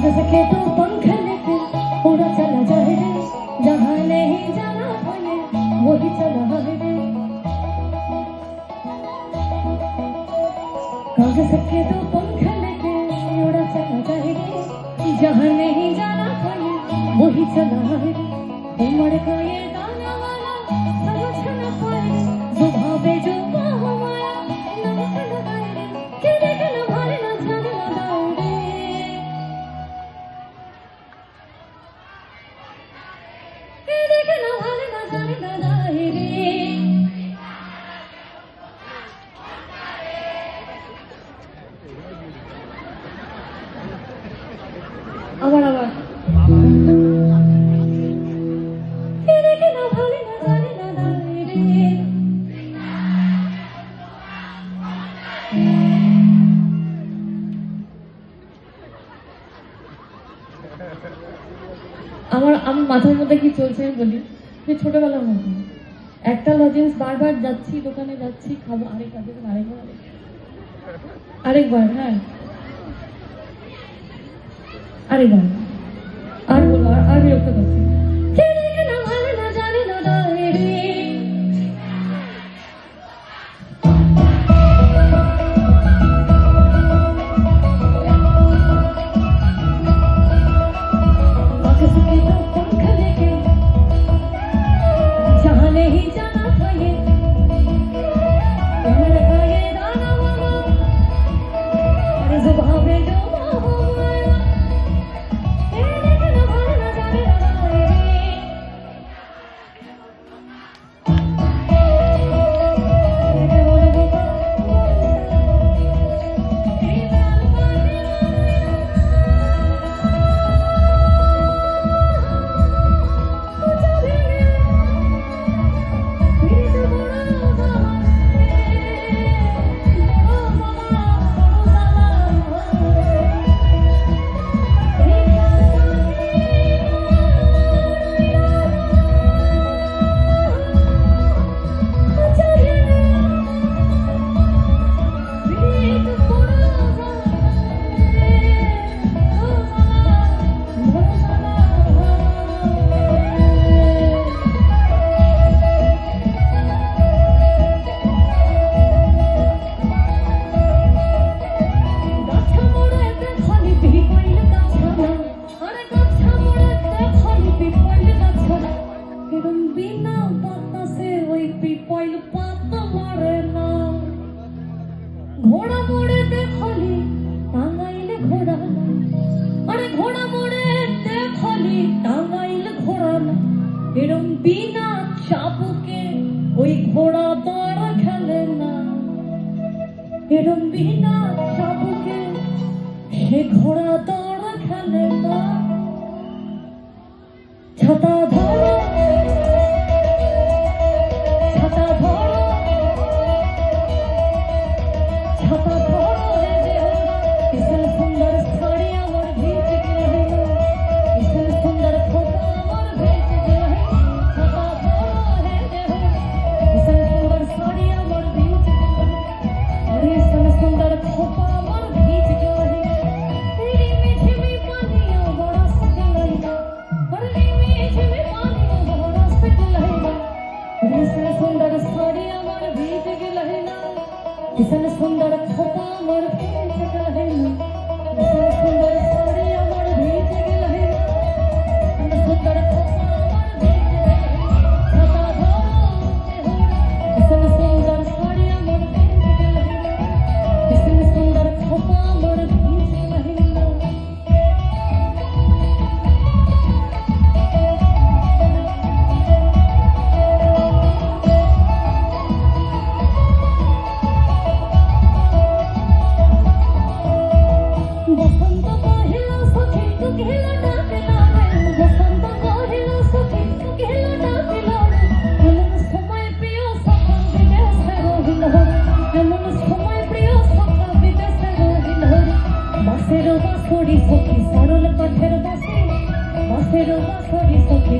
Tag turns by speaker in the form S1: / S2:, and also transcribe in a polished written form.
S1: कागज के तो पंख लेके उड़ा चला जाए रे, जहाँ नहीं जाना हमें वही चला है रे। कागज के तो पंख लेके उड़ा चला जाए रे, जहाँ नहीं जाना हमें वही चला है रे। उमड़ का ये दाना वाला समझ न पाए, जो भावे जो हमारा नमक लगाए रे, कि देख न भारे न जाने न दाए रे, कि देख न भारे न जाने न दाए रे। আবার আবার আমার মাথার মধ্যে কি চলছে আমি বলি যে ছোটবেলার মতো একটা লজেন্স বারবার যাচ্ছি, দোকানে যাচ্ছি, খাবো, আরেকবার হ্যাঁ আরেকবার আর বলবো আর বিরক্ত করছি। ঘোড়া মোড়ে দেখলি টাঙ্গাইলে ঘোড়া না, আরে ঘোড়া মোড়ে দেখলি টাঙ্গাইলে ঘোড়া না, এরম বিনা চাবুকে ওই ঘোড়া দৌড় খেলে না, এরম বিনা চাবুকে সে ঘোড়া দৌড় খেলে না। ছাতা ধরো किसन सुंदर खोपा मोर भीज गए ना, किसन सुंदर साड़ी मोर भीज गए ना, किसन सुंदर खोपा मोर भीज गए, छाता धोते हो, किसन सुंदर साड़ी मोर भीज गए ना, किसन सुंदर खोपा मोर भीज गए ना। বাঁশের বাঁশরি সখী সরল কাঠের বাঁশি, বাঁশের বাঁশরি সখী